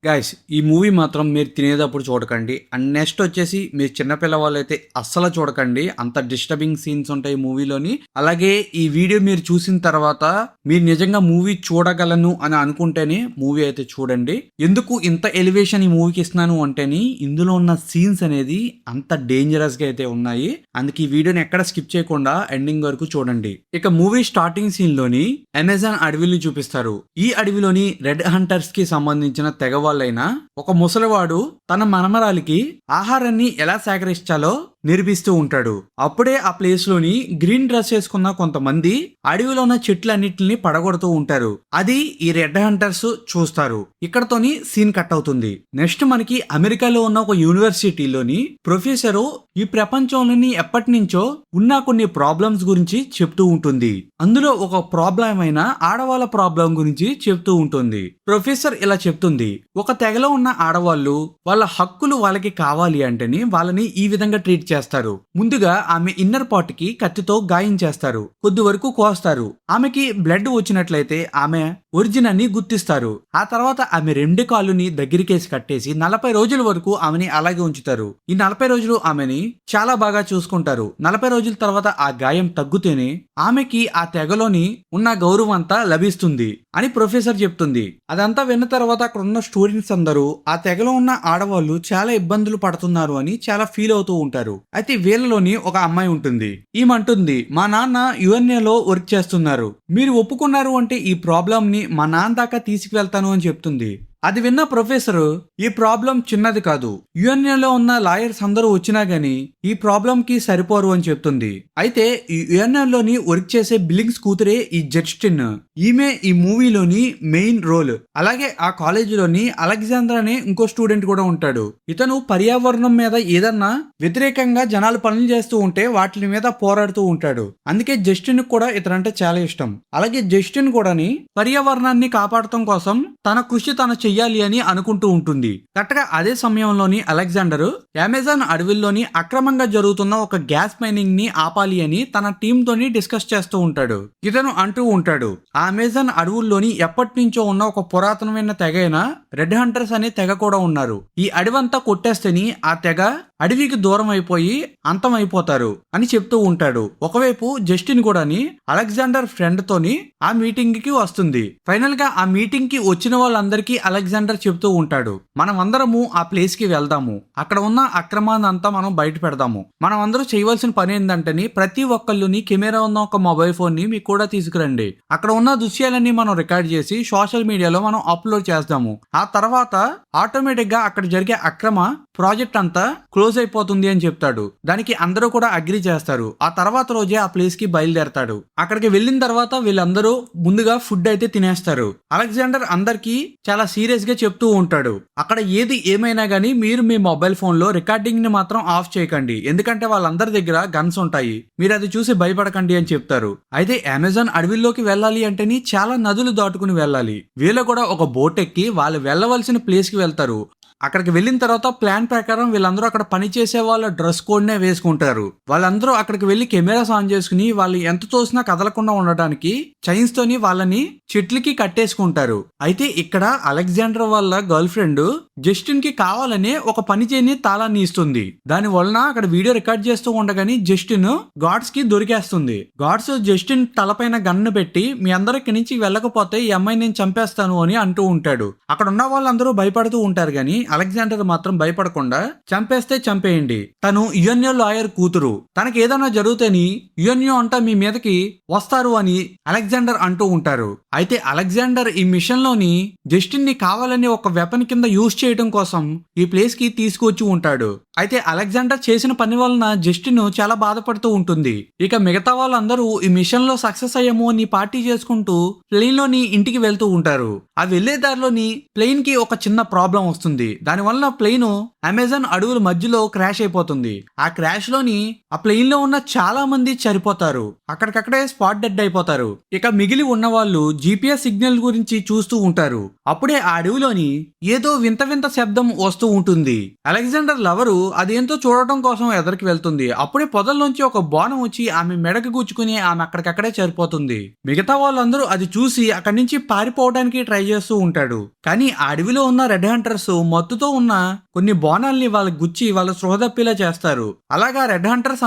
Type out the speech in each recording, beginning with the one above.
Guys ఈ movie మాత్రం మీరు తినేటప్పుడు చూడకండి. అండ్ నెక్స్ట్ వచ్చేసి మీరు చిన్నపిల్ల వాళ్ళైతే అస్సలు చూడకండి. అంత డిస్టర్బింగ్ సీన్స్ ఉంటాయి మూవీలోని. అలాగే ఈ వీడియో మీరు చూసిన తర్వాత మీరు నిజంగా మూవీ చూడగలను అని అనుకుంటేనే మూవీ అయితే చూడండి. ఎందుకు ఇంత ఎలివేషన్ ఈ మూవీకి ఇస్తున్నాను అంటేని ఇందులో ఉన్న సీన్స్ అనేది అంత డేంజరస్ గా అయితే ఉన్నాయి. అందుకే ఈ వీడియోని ఎక్కడ స్కిప్ చేయకుండా ఎండింగ్ వరకు చూడండి. ఇక మూవీ స్టార్టింగ్ సీన్ లోని అమెజాన్ అడవిని చూపిస్తారు. ఈ అడవిలోని రెడ్ హంటర్స్ కి సంబంధించిన తెగ వాళ్ళైనా ఒక ముసలివాడు తన మనమరాలికి ఆహారాన్ని ఎలా సేకరించాలో నేర్పిస్తూ ఉంటాడు. అప్పుడే ఆ ప్లేస్ లోని గ్రీన్ డ్రెస్ వేసుకున్న కొంతమంది అడవిలో ఉన్న చెట్లన్నిటిని పడగొడుతూ ఉంటారు. అది ఈ రెడ్ హంటర్స్ చూస్తారు. ఇక్కడతోని సీన్ కట్ అవుతుంది. నెక్స్ట్ మనకి అమెరికాలో ఉన్న ఒక యూనివర్సిటీలోని ప్రొఫెసరు ఈ ప్రపంచంలోని ఎప్పటి నుంచో ఉన్న కొన్ని ప్రాబ్లమ్స్ గురించి చెప్తూ ఉంటుంది. అందులో ఒక ప్రాబ్లం అయిన ఆడవాళ్ళ ప్రాబ్లం గురించి చెప్తూ ఉంటుంది. ప్రొఫెసర్ ఇలా చెప్తుంది, ఒక తెగలో ఉన్న ఆడవాళ్ళు వాళ్ళ హక్కులు వాళ్ళకి కావాలి అంటేని వాళ్ళని ఈ విధంగా ట్రీట్ చేస్తారు. ముందుగా ఆమె ఇన్నర్ పార్ట్ కి కత్తితో గాయం చేస్తారు, కొద్ది వరకు కోస్తారు. ఆమెకి బ్లడ్ వచ్చినట్లయితే ఆమె ఒరిజిన్ అని గుర్తిస్తారు. ఆ తర్వాత ఆమె రెండు కాళ్ళుని దగ్గరికేసి కట్టేసి 40 రోజుల వరకు ఆమెని అలాగే ఉంచుతారు. ఈ 40 రోజులు ఆమెని చాలా బాగా చూసుకుంటారు. 40 రోజుల తర్వాత ఆ గాయం తగ్గుతేనే ఆమెకి ఆ తెగలోని ఉన్న గౌరవం అంతా లభిస్తుంది అని ప్రొఫెసర్ చెప్తుంది. అదంతా విన్న తర్వాత అక్కడ ఉన్న స్టూడెంట్స్ అందరూ ఆ తెగలో ఉన్న ఆడవాళ్ళు చాలా ఇబ్బందులు పడుతున్నారు అని చాలా ఫీల్ అవుతూ ఉంటారు. అయితే వీళ్ళలోని ఒక అమ్మాయి ఉంటుంది. ఈమంటుంది, మా నాన్న యుఎన్ఏలో వర్క్ చేస్తున్నారు, మీరు ఒప్పుకున్నారు అంటే ఈ ప్రాబ్లం ని మా నాన్న దాకా తీసుకువెళ్తాను అని చెప్తుంది. అది విన్న ప్రొఫెసర్, ఈ ప్రాబ్లం చిన్నది కాదు, యుఎన్ఏలో ఉన్న లాయర్స్ అందరూ వచ్చినా గానీ ఈ ప్రాబ్లం కి సరిపోరు అని చెప్తుంది. అయితే ఈ యుఎన్ఏలోని వర్క్ చేసే బిల్లింగ్స్ కూతురే ఈ జస్టిన్. ఈమె ఈ మూవీలోని మెయిన్ రోల్. అలాగే ఆ కాలేజీలోని అలెగ్జాండర్ అనే ఇంకో స్టూడెంట్ కూడా ఉంటాడు. ఇతను పర్యావరణం మీద ఏదన్నా వ్యతిరేకంగా జనాలు పనులు చేస్తూ ఉంటే వాటి మీద పోరాడుతూ ఉంటాడు. అందుకే జస్టిన్ కూడా ఇతనంటే చాలా ఇష్టం. అలాగే జస్టిన్ కూడాని పర్యావరణాన్ని కాపాడటం కోసం తన కృషి తన చెయ్యాలి అని అనుకుంటూ ఉంటుంది. కరెక్ట్గా అదే సమయంలోని అలెగ్జాండర్ అమెజాన్ అడవిలోని అక్రమంగా జరుగుతున్న ఒక గ్యాస్ మైనింగ్ ని ఆపాలి అని తన టీమ్ తోని డిస్కస్ చేస్తూ ఉంటాడు. ఇతను అంటూ ఉంటాడు, ఆ అమెజాన్ అడవుల్లోని ఎప్పటి నుంచో ఉన్న ఒక పురాతనమైన తెగ అయిన రెడ్ హంటర్స్ అనే తెగ కూడా ఉన్నారు. ఈ అడవంతా కొట్టేస్తేని ఆ తెగ అడవికి దూరం అయిపోయి అంతం అయిపోతారు అని చెప్తూ ఉంటాడు. ఒకవైపు జస్టిన్ కూడాని అలెగ్జాండర్ ఫ్రెండ్ తోని ఆ మీటింగ్ కి వస్తుంది. ఫైనల్ గా ఆ మీటింగ్ కి వచ్చిన వాళ్ళందరికీ అలెగ్జాండర్ చెప్తూ ఉంటాడు, మనం అందరము ఆ ప్లేస్ కి వెళ్దాము, అక్కడ ఉన్న అక్రమాన్ని అంతా మనం బయట పెడదాము. మనం అందరూ చేయవలసిన పని ఏంటంటే ప్రతి ఒక్కళ్ళుని కెమెరా ఉన్న ఒక మొబైల్ ఫోన్ ని మీకు కూడా తీసుకురండి. అక్కడ ఉన్న దృశ్యాలన్నీ మనం రికార్డ్ చేసి సోషల్ మీడియాలో మనం అప్లోడ్ చేద్దాము. ఆ తర్వాత ఆటోమేటిక్ గా అక్కడ జరిగే అక్రమ ప్రాజెక్ట్ అంతా క్లోజ్ అయిపోతుంది అని చెప్తాడు. దానికి అందరూ కూడా అగ్రి చేస్తారు. ఆ తర్వాత రోజే ఆ ప్లేస్ కి బయలుదేరతాడు. అక్కడికి వెళ్ళిన తర్వాత వీళ్ళందరూ ముందుగా ఫుడ్ అయితే తినేస్తారు. అలెగ్జాండర్ అందరికి చాలా సీరియస్ గా చెప్తూ ఉంటాడు, అక్కడ ఏది ఏమైనా గానీ మీరు మీ మొబైల్ ఫోన్ లో రికార్డింగ్ ని మాత్రం ఆఫ్ చేయకండి, ఎందుకంటే వాళ్ళందరి దగ్గర గన్స్ ఉంటాయి, మీరు అది చూసి భయపడకండి అని చెప్తారు. అయితే అమెజాన్ అడవిలోకి వెళ్ళాలి అంటేని చాలా నదులు దాటుకుని వెళ్ళాలి. వీళ్ళు కూడా ఒక బోట్ ఎక్కి వాళ్ళు వెళ్ళవలసిన ప్లేస్ కి వెళ్తారు. అక్కడికి వెళ్ళిన తర్వాత ప్లాన్ ప్రకారం వీళ్ళందరూ అక్కడ పనిచేసే వాళ్ళ డ్రెస్ కోడ్ నే వేసుకుంటారు. వాళ్ళందరూ అక్కడికి వెళ్లి కెమెరాస్ ఆన్ చేసుకుని వాళ్ళు ఎంత తోసినా కదలకుండా ఉండడానికి చైన్స్ తోని వాళ్ళని చెట్లకి కట్టేసుకుంటారు. అయితే ఇక్కడ అలెగ్జాండర్ వాళ్ళ గర్ల్ ఫ్రెండ్ జస్టిన్ కి కావాలని ఒక పని చేయని తాళాన్ని ఇస్తుంది. దాని వలన అక్కడ వీడియో రికార్డ్ చేస్తూ ఉండగాని జస్టిన్ గార్డ్స్ కి దొరికేస్తుంది. గార్డ్స్ జస్టిన్ తలపైన గన్ను పెట్టి మీ అందరికి నుంచి వెళ్ళకపోతే ఈ అమ్మాయి నేను చంపేస్తాను అని అంటూ ఉంటాడు. అక్కడ ఉన్న వాళ్ళందరూ భయపడుతూ ఉంటారు గాని అలెగ్జాండర్ మాత్రం భయపడకుండా చంపేస్తే చంపేయండి, తను యుఎన్ఏ లాయర్ కూతురు, తనకి ఏదైనా జరిగితేని యుఎన్ఏ అంతా మీ మీదకి వస్తారు అని అలెగ్జాండర్ అంటూ ఉంటారు. అయితే అలెగ్జాండర్ ఈ మిషన్ లోని జస్టిన్ ని కావాలని ఒక వెపన్ కింద యూజ్ చేయడం కోసం ఈ ప్లేస్ కి తీసుకొచ్చి ఉంటాడు. అయితే అలెగ్జాండర్ చేసిన పని వలన జస్టిన్ చాలా బాధపడుతూ ఉంటుంది. ఇక మిగతా వాళ్ళందరూ ఈ మిషన్ లో సక్సెస్ అయ్యాము అని పార్టీ చేసుకుంటూ ప్లేన్ లోని ఇంటికి వెళ్తూ ఉంటారు. ఆ వెళ్లే దారిలోని ప్లేన్ కి ఒక చిన్న ప్రాబ్లం వస్తుంది. దాని వల్ల ప్లేన్ అమెజాన్ అడవుల మధ్యలో క్రాష్ అయిపోతుంది. ఆ క్రాష్ లోని ఆ ప్లేన్ లో ఉన్న చాలా మంది చనిపోతారు. అక్కడికక్కడే స్పాట్ డెడ్ అయిపోతారు. ఇక మిగిలి ఉన్న వాళ్ళు GPS సిగ్నల్ గురించి చూస్తూ ఉంటారు. అప్పుడే ఆ అడవిలోని ఏదో వింత వింత శబ్దం వస్తూ ఉంటుంది. అలెగ్జాండర్ లవరు అదేంతో చూడటం కోసం ఎదరికి వెళ్తుంది. అప్పుడే పొదల్లోంచి ఒక బాణం వచ్చి ఆమె మెడకు గుచ్చుకుని ఆమె అక్కడికక్కడే చనిపోతుంది. మిగతా వాళ్ళందరూ అది చూసి అక్కడి నుంచి పారిపోవడానికి ట్రై చేస్తూ ఉంటాడు. కానీ ఆ అడవిలో ఉన్న రెడ్ హంటర్స్ మత్తుతో ఉన్న కొన్ని బాణాల్ని వాళ్ళకి గుచ్చి వాళ్ళ స్పృహ తప్పేలా చేస్తారు. అలాగా రెడ్ హంటర్స్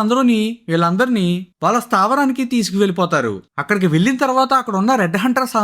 వీళ్ళందరినీ వాళ్ళ స్థావరానికి తీసుకువెళ్ళిపోతారు. అక్కడికి వెళ్ళిన తర్వాత అక్కడ ఉన్న రెడ్ హంటర్స్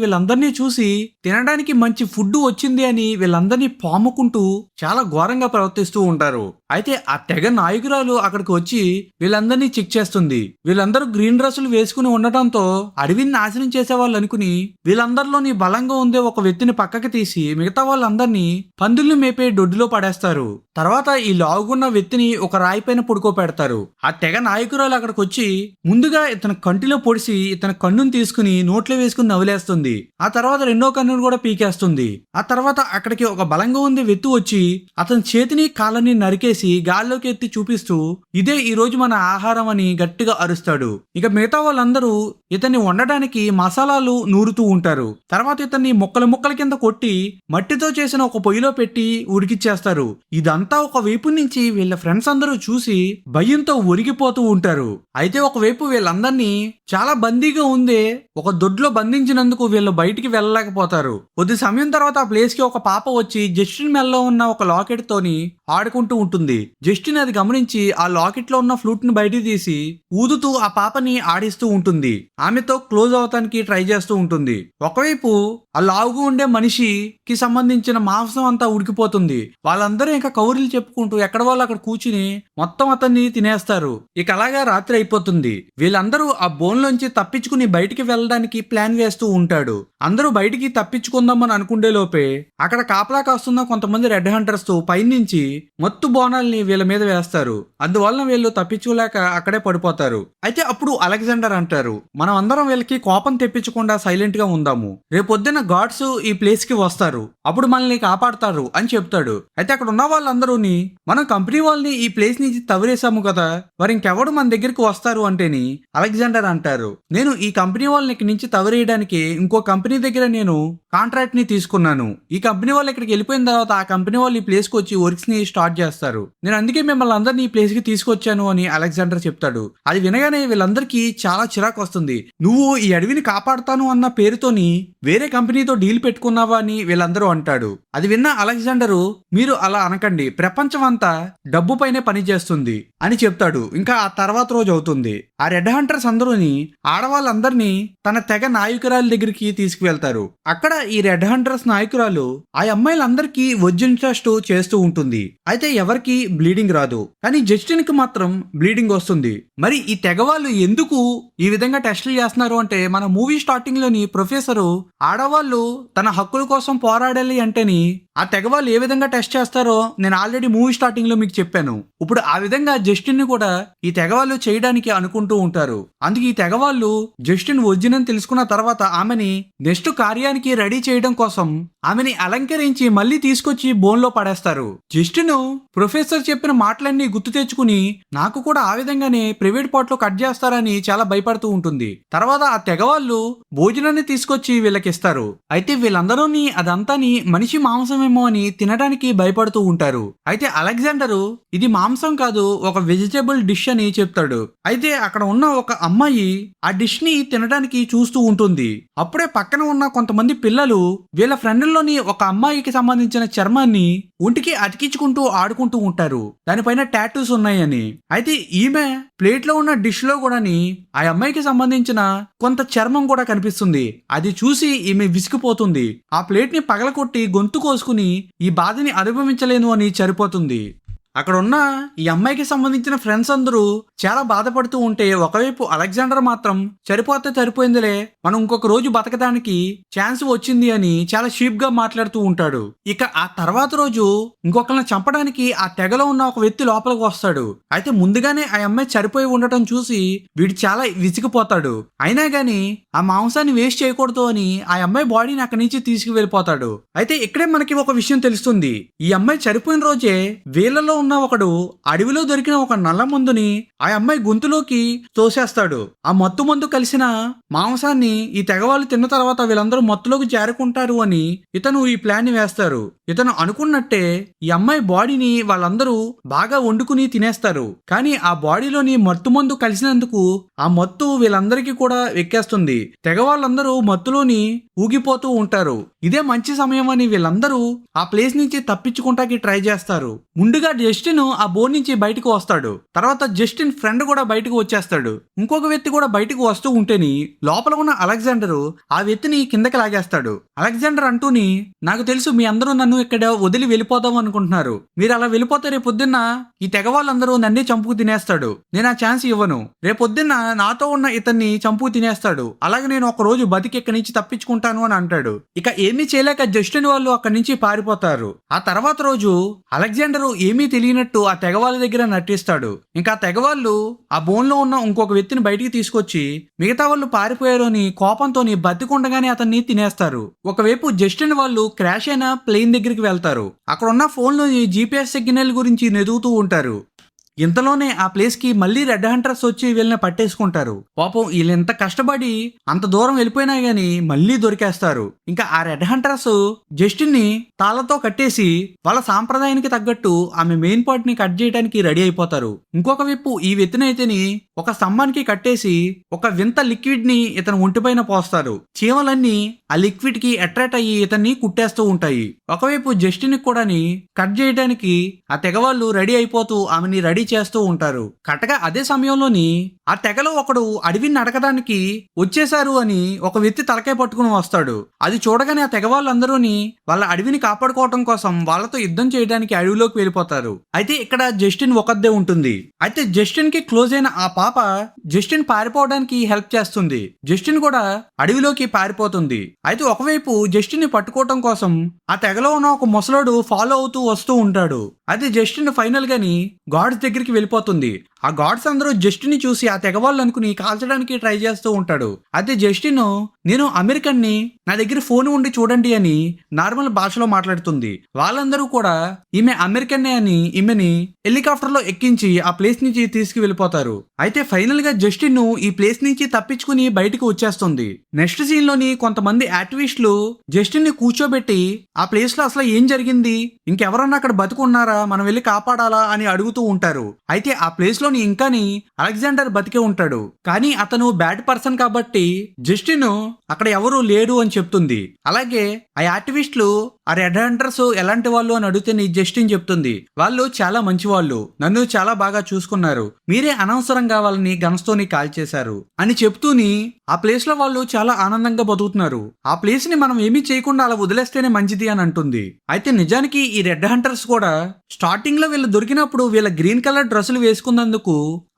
వీళ్ళందరినీ చూసి తినడానికి మంచి ఫుడ్ వచ్చింది అని వీళ్ళందరినీ పాముకుంటూ చాలా ఘోరంగా ప్రవర్తిస్తూ ఉంటారు. అయితే ఆ తెగ నాయకురాలు అక్కడికి వచ్చి వీళ్ళందరినీ చెక్ చేస్తుంది. వీళ్ళందరూ గ్రీన్ డ్రెస్సులు వేసుకుని ఉండటంతో అడవిని నాశనం చేసే వాళ్ళు అనుకుని వీళ్ళందరిలోని బలంగా ఉండే ఒక వ్యక్తిని పక్కకి తీసి మిగతా వాళ్ళందరినీ పందుల్ని మేపే దొడ్డిలో పడేస్తారు. తర్వాత ఈ లావుగున్న వ్యక్తిని ఒక రాయి పైన పడుకోపెడతారు. ఆ తెగ నాయకురాలు అక్కడికి వచ్చి ముందుగా ఇతని కంటిలో పొడిసి ఇతని కన్నును తీసుకుని నోట్లో వేసుకుని నవ్వులేస్తుంది. ఆ తర్వాత రెండో కన్నును కూడా పీకేస్తుంది. ఆ తర్వాత అక్కడికి ఒక బలంగా ఉండే వ్యక్తి వచ్చి అతని చేతిని కాళ్ళని నరికేసి గాల్లోకి ఎత్తి చూపిస్తూ ఇదే ఈ రోజు మన ఆహారం అని గట్టిగా అరుస్తాడు. ఇక మిగతా వాళ్ళందరూ ఇతన్ని వండడానికి మసాలాలు నూరుతూ ఉంటారు. తర్వాత ఇతన్ని ముక్కల ముక్కల కింద కొట్టి మట్టితో చేసిన ఒక పొయ్యిలో పెట్టి ఉడికిచ్చేస్తారు. ఇదంతా ఒక వైపు నుంచి వీళ్ళ ఫ్రెండ్స్ అందరూ చూసి భయంతో ఉరిగిపోతూ ఉంటారు. అయితే ఒకవైపు వీళ్ళందరినీ చాలా బందీగా ఉందే ఒక దొడ్లో బంధించినందుకు వీళ్ళు బయటికి వెళ్ళలేకపోతారు. కొద్ది సమయం తర్వాత ఆ ప్లేస్ కి ఒక పాప వచ్చి జస్టిన్ మెల్లో ఉన్న ఒక లాకెట్ తోని ఆడుకుంటూ ఉంటుంది. జస్టిన్ అది గమనించి ఆ లాకెట్ లో ఉన్న ఫ్లూట్ ని బయటికి తీసి ఊదుతూ ఆ పాపని ఆడిస్తూ ఉంటుంది. ఆమెతో క్లోజ్ అవటానికి ట్రై చేస్తూ ఉంటుంది. ఒకవైపు ఆ లావుగా ఉండే మనిషికి సంబంధించిన మాంసం అంతా ఉడికిపోతుంది. వాళ్ళందరూ ఇంకా కౌరీలు చెప్పుకుంటూ ఎక్కడ వాళ్ళు అక్కడ కూర్చుని మొత్తం అతన్ని తినేస్తారు. ఇక అలాగా రాత్రి అయిపోతుంది. వీళ్ళందరూ ఆ బోన్ లోంచి తప్పించుకుని బయటికి వెళ్ళడానికి ప్లాన్ వేస్తూ ఉంటాడు. అందరూ బయటికి తప్పించుకుందామని అనుకుండే లోపే అక్కడ కాపలా కాస్తున్న కొంతమంది రెడ్ హంటర్స్ తో పైనుంచి మత్తు బోనాల్ని వీళ్ళ మీద వేస్తారు. అందువలన వీళ్ళు తప్పించుకోలేక అక్కడే పడిపోతారు. అయితే అప్పుడు అలెగ్జాండర్ అంటారు, మనం అందరం వీళ్ళకి కోపం తెప్పించకుండా సైలెంట్ గా ఉందాము. రేపొద్దున గాడ్స్ ఈ ప్లేస్ కి వస్తారు, అప్పుడు మనల్ని కాపాడతారు అని చెప్తాడు. అయితే అక్కడ ఉన్న వాళ్ళందరూని మనం కంపెనీ వాళ్ళని ఈ ప్లేస్ నుంచి తవ్వేసాము కదా, మరి ఇంకెవడు మన దగ్గరికి వస్తారు అంటేని అలెగ్జాండర్ అంటారు, నేను ఈ కంపెనీ వాళ్ళని ఇక్కడి నుంచి తవ్వేయడానికి ఇంకో కంపెనీ దగ్గర నేను కాంట్రాక్ట్ ని తీసుకున్నాను. ఈ కంపెనీ వాళ్ళు ఇక్కడికి వెళ్ళిపోయిన తర్వాత ఆ కంపెనీ వాళ్ళు ఈ ప్లేస్ కి వచ్చి వర్క్స్ ని స్టార్ట్ చేస్తారు. నేను అందుకే మిమ్మల్ని అందరినీ ఈ ప్లేస్ కి తీసుకొచ్చాను అని అలెగ్జాండర్ చెప్తాడు. అది వినగానే వీళ్ళందరికీ చాలా చిరాకు వస్తుంది. నువ్వు ఈ అడవిని కాపాడుతాను అన్న పేరుతోని వేరే కంపెనీతో డీల్ పెట్టుకున్నావా అని వీళ్ళందరూ అంటాడు. అది విన్న అలెగ్జాండరు, మీరు అలా అనకండి, ప్రపంచం అంతా డబ్బు పైనే పనిచేస్తుంది అని చెప్తాడు. ఇంకా ఆ తర్వాత రోజు అవుతుంది. ఆ రెడ్ హంటర్స్ అందరూని ఆడవాళ్ళందరినీ తన తెగ నాయకురాల దగ్గరికి తీసుకువెళ్తారు. అక్కడ ఈ రెడ్ హంటర్స్ నాయకురాలు ఆ అమ్మాయిలందరికీ వజ్రం టెస్ట్ చేస్తూ ఉంటుంది. అయితే ఎవరికి బ్లీడింగ్ రాదు, కానీ జస్టిన్ కి మాత్రం బ్లీడింగ్ వస్తుంది. మరి ఈ తెగ వాళ్ళు ఎందుకు ఈ విధంగా టెస్టులు చేస్తున్నారు అంటే, మన మూవీ స్టార్టింగ్ లోని ప్రొఫెసరు ఆడవాళ్ళు తన హక్కుల కోసం పోరాడాలి అంటేని ఆ తెగ వాళ్ళు ఏ విధంగా టెస్ట్ చేస్తారో నేను ఆల్రెడీ మూవీ స్టార్టింగ్ లో మీకు చెప్పాను. ఇప్పుడు ఆ విధంగా జస్టిన్ ని కూడా ఈ తెగ వాళ్ళు చేయడానికి అనుకుంటూ ఉంటారు. అందుకే ఈ తెగ వాళ్ళు జస్టిన్ ఒరిజినల్ తెలుసుకున్న తర్వాత ఆమెని నెక్స్ట్ కార్యానికి రెడీ చేయడం కోసం ఆమెని అలంకరించి మళ్ళీ తీసుకొచ్చి బోన్ లో పడేస్తారు. జస్టిన్ ప్రొఫెసర్ చెప్పిన మాటలన్నీ గుర్తు తెచ్చుకుని నాకు కూడా ఆ విధంగానే ప్రైవేట్ పార్ట్ లో కట్ చేస్తారని చాలా భయపడుతూ ఉంటుంది. తర్వాత ఆ తెగ వాళ్ళు భోజనాన్ని తీసుకొచ్చి వీళ్ళకిస్తారు. అయితే వీళ్ళందరూని అదంతాని మనిషి మాంసమేమో అని తినడానికి భయపడుతూ ఉంటారు. అయితే అలెగ్జాండరు ఇది మాంసం కాదు, ఒక వెజిటేబుల్ డిష్ అని చెప్తాడు. అయితే అక్కడ ఉన్న ఒక అమ్మాయి ఆ డిష్ ని తినడానికి చూస్తూ ఉంటుంది. అప్పుడే పక్కన ఉన్న కొంతమంది పిల్లలు వీళ్ళ ఫ్రెండ్లోని ఒక అమ్మాయికి సంబంధించిన చర్మాన్ని ఒంటికి అతికించుకుంటూ ఆడుకుంటూ ఉంటారు. దానిపైన టాటూస్ ఉన్నాయని. అయితే ఈమె ప్లేట్ లో ఉన్న డిష్ లో కూడాని ఆ అమ్మాయికి సంబంధించిన కొంత చర్మం కూడా కనిపిస్తుంది. అది చూసి ఈమె విసిగిపోతుంది. ఆ ప్లేట్ ని పగలకొట్టి గొంతు కోసుకుని ఈ బాధని అనుభవించలేను అని చనిపోతుంది. అక్కడ ఉన్న ఈ అమ్మాయికి సంబంధించిన ఫ్రెండ్స్ అందరూ చాలా బాధపడుతూ ఉంటే, ఒకవైపు అలెగ్జాండర్ మాత్రం సరిపోతే సరిపోయిందిలే, మనం ఇంకొక రోజు బతకడానికి ఛాన్స్ వచ్చింది అని చాలా షీప్ గా మాట్లాడుతూ ఉంటాడు. ఇక ఆ తర్వాత రోజు ఇంకొకరిని చంపడానికి ఆ తెగలో ఉన్న ఒక వ్యక్తి లోపలికి వస్తాడు. అయితే ముందుగానే ఆ అమ్మాయి చనిపోయి ఉండటం చూసి వీడు చాలా విసిగిపోతాడు. అయినా గాని ఆ మాంసాన్ని వేస్ట్ చేయకూడదు అని ఆ అమ్మాయి బాడీని అక్కడి నుంచి తీసుకువెళ్ళిపోతాడు. అయితే ఇక్కడే మనకి ఒక విషయం తెలుస్తుంది. ఈ అమ్మాయి చనిపోయిన రోజే వీళ్ళలో ఉన్న ఒకడు అడవిలో దొరికిన ఒక నల్ల మందుని ఆ అమ్మాయి గొంతులోకి తోసేస్తాడు. ఆ మత్తు మందు కలిసిన మాంసాన్ని ఈ తెగవాళ్ళు తిన్న తర్వాత వీళ్ళందరూ మత్తులోకి చేరుకుంటారు అని ఇతను ఈ ప్లాన్ ని వేస్తారు. ఇతను అనుకున్నట్టే ఈ అమ్మాయి బాడీని వాళ్ళందరూ బాగా వండుకుని తినేస్తారు. కానీ ఆ బాడీలోని మత్తు మందు కలిసినందుకు ఆ మత్తు వీళ్ళందరికీ కూడా ఎక్కేస్తుంది. తెగ వాళ్ళందరూ మత్తులోని ఊగిపోతూ ఉంటారు. ఇదే మంచి సమయం అని వీళ్ళందరూ ఆ ప్లేస్ నుంచి తప్పించుకుంటాకి ట్రై చేస్తారు. ముందుగా జస్టిన్ ఆ బోన్ నుంచి బయటకు వస్తాడు. తర్వాత జస్టిన్ ఫ్రెండ్ కూడా బయటకు వచ్చేస్తాడు. ఇంకొక వ్యక్తి కూడా బయటకు వస్తూ ఉంటేని లోపల ఉన్న అలెగ్జాండర్ ఆ వ్యక్తిని కిందకి లాగేస్తాడు. అలెగ్జాండర్ అంటూని, నాకు తెలుసు మీ అందరూ నన్ను ఇక్కడ వదిలి వెళ్ళిపోదాం అనుకుంటున్నారు. మీరు అలా వెళ్ళిపోతే రేపొద్దున్న ఈ తెగ వాళ్ళందరూ నన్నే చంపుకు తినేస్తాడు. నేను ఆ ఛాన్స్ ఇవ్వను. రేపొద్దున్న నాతో ఉన్న ఇతన్ని చంపుకు తినేస్తాడు. అలాగే నేను ఒక రోజు బతికి ఇక్కడి నుంచి తప్పించుకుంటాను అని అంటాడు. ఇక ఏమీ చేయలేక జస్టిన్ వాళ్ళు అక్కడి నుంచి పారిపోతారు. ఆ తర్వాత రోజు అలెగ్జాండర్ ఏమీ తెలియనట్టు ఆ తెగవాళ్ళ దగ్గర నటిస్తాడు. ఇంకా తెగవాళ్ళు ఆ బోన్ లో ఉన్న ఇంకొక వ్యక్తిని బయటికి తీసుకొచ్చి మిగతా వాళ్ళు పారిపోయారు అని కోపంతోని బతికుండగానే అతన్ని తినేస్తారు. ఒకవైపు జస్టిన్ వాళ్ళు క్రాష్ అయిన ప్లేన్ దగ్గరికి వెళ్తారు. అక్కడ ఉన్న ఫోన్ లో జీపీఎస్ సిగ్నల్ గురించి నెదుగుతూ ఉంటారు. ఇంతలోనే ఆ ప్లేస్ కి మళ్ళీ రెడ్ హంటర్స్ వచ్చి వీళ్ళని పట్టేసుకుంటారు. పాపం వీళ్ళు ఎంత కష్టపడి అంత దూరం వెళ్ళిపోయినా గానీ మళ్ళీ దొరికేస్తారు. ఇంకా ఆ రెడ్ హంటర్స్ జస్టిన్ ని తాళ్లతో కట్టేసి వాళ్ళ సాంప్రదాయానికి తగ్గట్టు ఆమె మెయిన్ పార్ట్ ని కట్ చేయడానికి రెడీ అయిపోతారు. ఇంకొక వైపు ఈ వ్యక్తినైతేని ఒక స్తంభానికి కట్టేసి ఒక వింత లిక్విడ్ ని ఇతను ఒంటిపైన పోస్తారు. చీమలన్నీ ఆ లిక్విడ్ కి అట్రాక్ట్ అయ్యి ఇతన్ని కుట్టేస్తూ ఉంటాయి. ఒకవైపు జస్టిన్ కూడాని కట్ చేయడానికి ఆ తెగవాళ్ళు రెడీ అయిపోతూ ఆమెని రెడీ చేస్తూ ఉంటారు. కరెక్ట్గా అదే సమయంలోని ఆ తెగలో ఒకడు అడవిని అడగడానికి వచ్చేశారు అని ఒక వ్యక్తి తలకాయ పట్టుకుని వస్తాడు. అది చూడగానే ఆ తెగ వాళ్ళందరూని వాళ్ళ అడవిని కాపాడుకోవడం కోసం వాళ్ళతో యుద్ధం చేయడానికి అడవిలోకి వెళ్ళిపోతారు. అయితే ఇక్కడ జస్టిన్ ఒకద్దే ఉంటుంది. అయితే జస్టిన్ కి క్లోజ్ అయిన ఆ పాప జస్టిన్ పారిపోవడానికి హెల్ప్ చేస్తుంది. జస్టిన్ కూడా అడవిలోకి పారిపోతుంది. అయితే ఒకవైపు జస్టిన్ ని పట్టుకోవటం కోసం ఆ తెగలో ఉన్న ఒక ముసలోడు ఫాలో అవుతూ వస్తూ ఉంటాడు. అయితే జస్టిన్ ఫైనల్ గాని గాడ్స్ దగ్గరికి వెళ్ళిపోతుంది. ఆ గాడ్స్ అందరూ జస్టిన్ ని చూసి ఆ తెగవాళ్ళు అనుకుని కాల్చడానికి ట్రై చేస్తూ ఉంటాడు. అయితే జస్టిన్, నేను అమెరికన్ ని, నా దగ్గర ఫోన్ ఉండి చూడండి అని నార్మల్ భాషలో మాట్లాడుతుంది. వాళ్ళందరూ కూడా ఈమె అమెరికన్ అని ఈమెని హెలికాప్టర్ లో ఎక్కించి ఆ ప్లేస్ నుంచి తీసుకు వెళ్ళిపోతారు. అయితే ఫైనల్ గా జస్టిన్ ఈ ప్లేస్ నుంచి తప్పించుకుని బయటకు వచ్చేస్తుంది. నెక్స్ట్ సీన్ లోని కొంతమంది యాక్టివిస్టులు జస్టిన్ ని కూర్చోబెట్టి ఆ ప్లేస్ లో అసలు ఏం జరిగింది, ఇంకెవరన్నా అక్కడ బతుకున్నారా, మనం వెళ్ళి కాపాడాలా అని అడుగుతూ ఉంటారు. అయితే ఆ ప్లేస్ లో ఇంకాని అలెగ్జాండర్ బతికే ఉంటాడు. కానీ అతను బ్యాడ్ పర్సన్ కాబట్టి జస్టిన్ అక్కడ ఎవరు లేడు అని చెప్తుంది. అలాగే ఆ యాక్టివిస్టులు ఆ రెడ్ హంటర్స్ ఎలాంటి వాళ్ళు అని అడిగితే జస్టిన్ చెప్తుంది, వాళ్ళు చాలా మంచి వాళ్ళు, నన్ను చాలా బాగా చూసుకున్నారు, మీరే అనవసరంగా వాళ్ళని గన్స్ తోని కాల్ చేశారు అని చెప్తూని ఆ ప్లేస్ లో వాళ్ళు చాలా ఆనందంగా బతుకుతున్నారు. ఆ ప్లేస్ ని మనం ఏమీ చేయకుండా అలా వదిలేస్తేనే మంచిది అని అంటుంది. అయితే నిజానికి ఈ రెడ్ హంటర్స్ కూడా స్టార్టింగ్ లో వీళ్ళు దొరికినప్పుడు వీళ్ళ గ్రీన్ కలర్ డ్రెస్సులు వేసుకున్నందుకు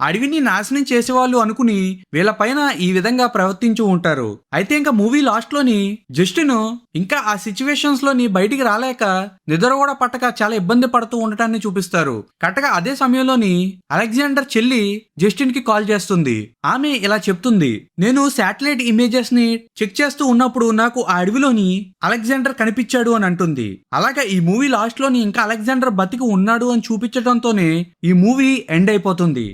అడవిని నాశనం చేసేవాళ్ళు అనుకుని వీళ్ళ పైన ఈ విధంగా ప్రవర్తించు ఉంటారు. అయితే ఇంకా మూవీ లాస్ట్ లోని జస్టిన్ ఇంకా ఆ సిచ్యువేషన్స్ లోని బయటికి రాలేక నిద్ర కూడా పట్టక చాలా ఇబ్బంది పడుతూ ఉండటాన్ని చూపిస్తారు. కరెక్ట్గా అదే సమయంలోని అలెగ్జాండర్ చెల్లి జస్టిన్ కి కాల్ చేస్తుంది. ఆమె ఇలా చెప్తుంది, నేను శాటిలైట్ ఇమేజెస్ ని చెక్ చేస్తూ ఉన్నప్పుడు నాకు ఆ అడవిలోని అలెగ్జాండర్ కనిపించాడు అని అంటుంది. అలాగే ఈ మూవీ లాస్ట్ లోని ఇంకా అలెగ్జాండర్ బతికి ఉన్నాడు అని చూపించడంతోనే ఈ మూవీ ఎండ్ అయిపోతుంది.